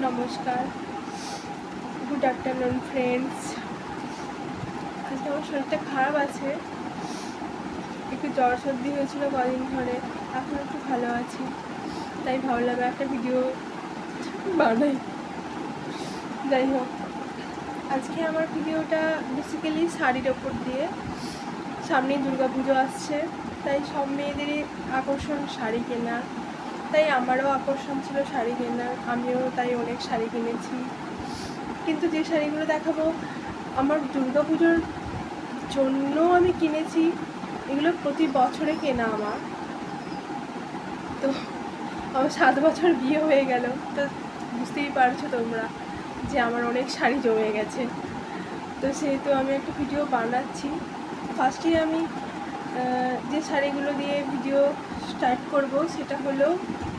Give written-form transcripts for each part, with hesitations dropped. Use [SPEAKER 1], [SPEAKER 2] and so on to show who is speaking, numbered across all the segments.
[SPEAKER 1] নমস্কার, good afternoon friends. আজকে আমার শরীরটা খারাপ আছে, একটু জ্বর সর্দি হয়েছিল কদিন ধরে, এখন একটু ভালো আছি, তাই ভাবলাম একটা ভিডিও বানাই। যাই হোক, আজকে আমার ভিডিওটা বেসিক্যালি শাড়ির ওপর দিয়ে। সামনেই দুর্গাপুজো আসছে, তাই সব মেয়েদেরই আকর্ষণ শাড়ি কেনা, তাই আমারও আকর্ষণ ছিল শাড়ি কেনার। আমিও তাই অনেক শাড়ি কিনেছি, কিন্তু যে শাড়িগুলো দেখাবো আমার দুর্গাপুজোর জন্য আমি কিনেছি, এগুলো প্রতি বছরে কেনা আমার। তো আমার 7 বছর বিয়ে হয়ে গেল, তো বুঝতেই পারছো তোমরা যে আমার অনেক শাড়ি জমে গেছে। তো সেহেতু আমি একটা ভিডিও বানাচ্ছি। ফার্স্টেই আমি যে শাড়িগুলো দিয়ে ভিডিও স্টার্ট করব সেটা হলো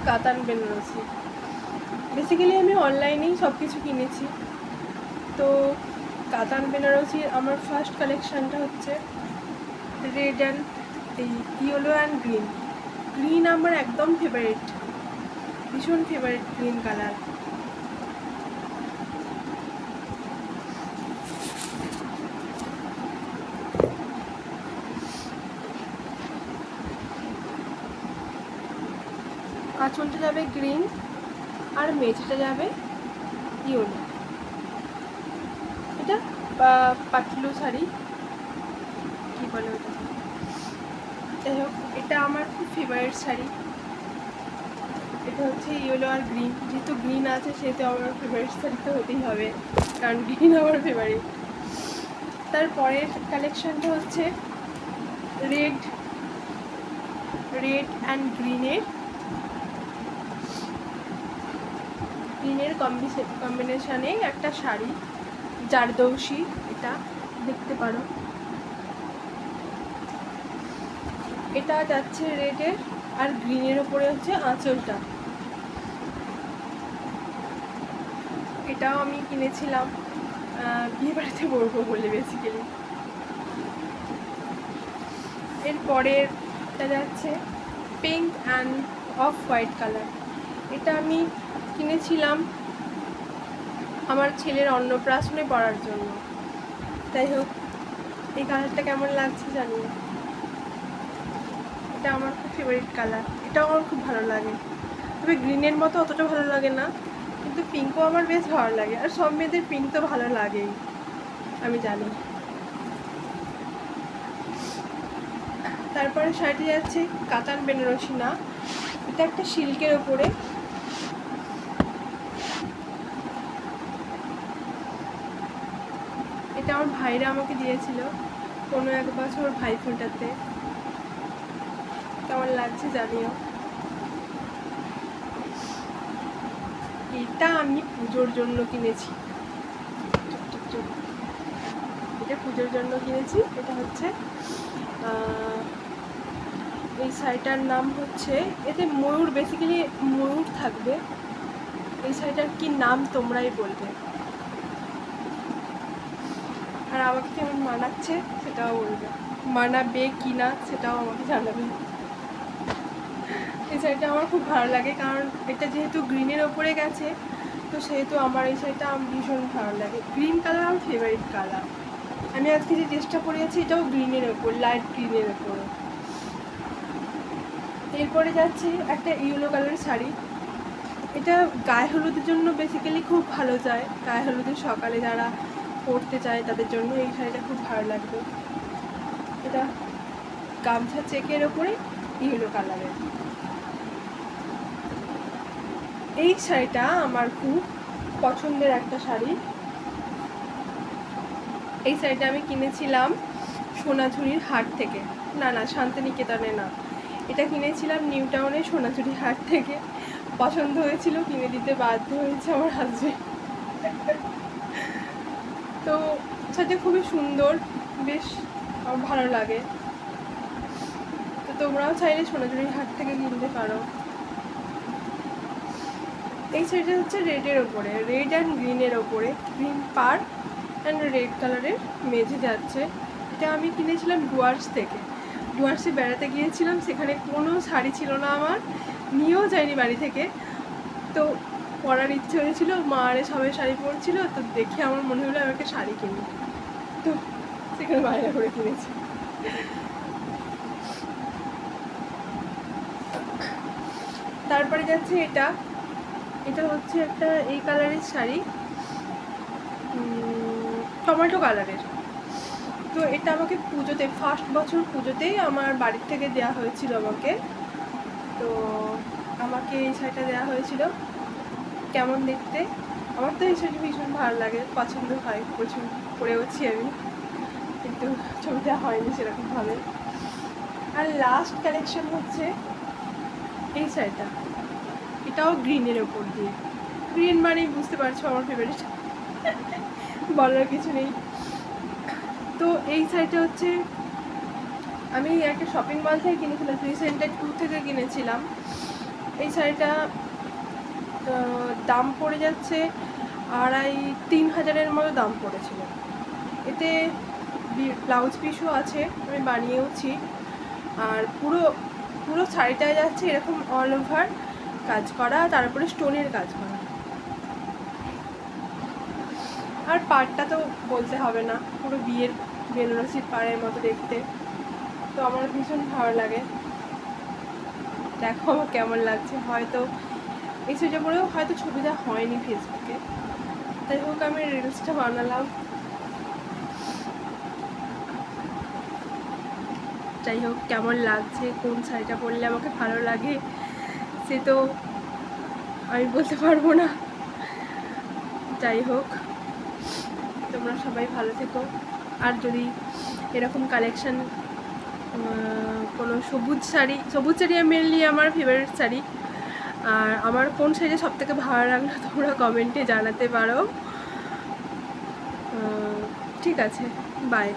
[SPEAKER 1] কাতান বেনারসি। বেসিক্যালি আমি অনলাইনেই সব কিছু কিনেছি। তো কাতান বেনারসির আমার ফার্স্ট কালেকশানটা হচ্ছে red and yellow and green. Green আমার একদম ফেভারিট, ভীষণ ফেভারিট গ্রিন কালার। আঁচলটা যাবে গ্রিন আর মেঝেটা যাবে ইয়েলো। এটা পাতলু শাড়ি কী বলে ওটা, যাই হোক এটা আমার খুব ফেভারিট শাড়ি। এটা হচ্ছে ইয়েলো আর গ্রিন, যেহেতু গ্রিন আছে সেহেতু আমার ফেভারিট শাড়ি তো হতেই হবে, কারণ গ্রিন আমার ফেভারিট। তারপরের কালেকশানটা হচ্ছে রেড অ্যান্ড গ্রিনের কম্বিনেশানে একটা শাড়ি, জারদৌসি, এটা দেখতে পারো। এটা যাচ্ছে রেডের আর গ্রিনের ওপরে হচ্ছে আঁচলটা। এটাও আমি কিনেছিলাম বিয়ে বাড়িতে পরবো বলে বেসিক্যালি। এরপরেরটা যাচ্ছে pink and off white colour. এটা আমি কিনেছিলাম আমার ছেলের অন্নপ্রাশনে পরার জন্য। যাই হোক, এই কালারটা কেমন লাগছে জানি না, এটা আমার খুব ফেভারিট কালার, এটাও আমার খুব ভালো লাগে। তবে গ্রিনের মতো অতটা ভালো লাগে না, কিন্তু পিঙ্কও আমার বেশ ভালো লাগে, আর সব মেয়েদের পিঙ্ক তো ভালো লাগেই আমি জানি। তারপরে শাড়িটি যাচ্ছে কাতান বেনারসি না, এটা একটা সিল্কের ওপরে। এটা আমার ভাইরা আমাকে দিয়েছিল কোনো এক বছর ভাইফোঁটাতে, কেমন লাগছে জানিও। এটা আমি পুজোর জন্য কিনেছি, এটা পুজোর জন্য কিনেছি। এটা হচ্ছে এই শাড়িটার নাম হচ্ছে, এতে ময়ূর, বেসিক্যালি ময়ূর থাকবে। এই শাড়িটার কি নাম তোমরাই বলবে, আর আমাকে কেমন মানাচ্ছে সেটাও বলবে, মানাবে কি না সেটাও আমাকে জানাবে। এই শাড়িটা আমার খুব ভালো লাগে, কারণ এটা যেহেতু গ্রিনের ওপরে গেছে, তো সেহেতু আমার এই শাড়িটা ভীষণ ভালো লাগে। গ্রিন কালার আমার ফেভারিট কালার। আমি আজকে যে ড্রেসটা পরে আছি এটাও গ্রিনের ওপর, লাইট গ্রিনের ওপরে। এরপরে যাচ্ছে একটা ইয়েলো কালারের শাড়ি। এটা গায়ে হলুদের জন্য বেসিক্যালি খুব ভালো যায়, গায়ে হলুদের সকালে যারা পরতে চায় তাদের জন্য এই শাড়িটা খুব ভালো লাগবে। এটা গামছা চেকের ওপরে ইয়েলো কালারের। এই শাড়িটা আমার খুব পছন্দের একটা শাড়ি। এই শাড়িটা আমি কিনেছিলাম সোনাঝুরির হাট থেকে, না শান্তিনিকেতনে না, এটা কিনেছিলাম নিউ টাউনের সোনাঝুরির হাট থেকে। পছন্দ হয়েছিল, কিনে দিতে বাধ্য হয়েছে আমার হাজবেন্ড। তো শাড়িটা খুবই সুন্দর, বেশ আমার ভালো লাগে। তো তোমরাও চাইলে সোনাঝুরির হাট থেকে কিনতে পারো। এই শাড়িটা হচ্ছে রেডের ওপরে, রেড অ্যান্ড গ্রিনের ওপরে, গ্রিন পার অ্যান্ড রেড কালারের মেঝে যাচ্ছে। এটা আমি কিনেছিলাম ডুয়ার্স থেকে। ডুয়ার্সে বেড়াতে গিয়েছিলাম, সেখানে কোনো শাড়ি ছিল না আমার, নিয়েও যাইনি বাড়ি থেকে। তো পরার ইচ্ছে হয়েছিল, মা আরে সবাই শাড়ি পরছিল, তো দেখে আমার মনে হলো আমাকে শাড়ি কিনি, তো সেখানে বায়না করে কিনেছি। তারপরে যাচ্ছে এটা, এটা হচ্ছে একটা এই কালারের শাড়ি, টমেটো কালারের। তো এটা আমাকে পুজোতে, ফার্স্ট বছর পুজোতেই আমার বাড়ির থেকে দেওয়া হয়েছিল আমাকে। তো আমাকে এই শাড়িটা দেওয়া হয়েছিল। কেমন দেখতে, আমার তো এই শাড়ি ভীষণ ভালো লাগে, পছন্দ হয়, প্রচুর পরেওছি আমি, কিন্তু ছবিটা হয়নি সেরকমভাবে। আর লাস্ট কালেকশন হচ্ছে এই শাড়িটা, এটাও গ্রিনের ওপর দিয়ে। গ্রিন মানেই বুঝতে পারছো আমার ফেভারিট, বলার কিছু নেই। তো এই শাড়িটা হচ্ছে আমি একটা শপিং মল থেকে কিনেছিলাম, সেন্টার 2 থেকে কিনেছিলাম। এই শাড়িটা দাম পড়ে যাচ্ছে 2,500-3,000-এর মতো দাম পড়েছিল। এতে ব্লাউজ পিসও আছে, আমি বানিয়েওছি। আর পুরো পুরো শাড়িটায় যাচ্ছে এরকম অল ওভার কাজ করা, তারপরে স্টোনের কাজ করা। আর পাড়টা তো বলতে হবে না, পুরো বিয়ের বেনারসির পাড়ের মতো দেখতে। তো আমার ভীষণ ভালো লাগে। দেখো আমার কেমন লাগছে, হয়তো এই সোজা পরেও হয়তো ছবিটা হয়নি ফেসবুকে, তাই হোক আমি রিলসটা বানালাম। যাই হোক, কেমন লাগছে, কোন শাড়িটা পরলে আমাকে ভালো লাগে সে তো আমি বলতে পারবো না। যাই হোক, তোমরা সবাই ভালো থেকো। আর যদি এরকম কালেকশান কোনো সবুজ শাড়ি মেনলি আমার ফেভারিট শাড়ি, আর আমার কোন শাড়ি সবথেকে ভালো লাগলো তোমরা কমেন্টে জানাতে পারো। ঠিক আছে, বাই।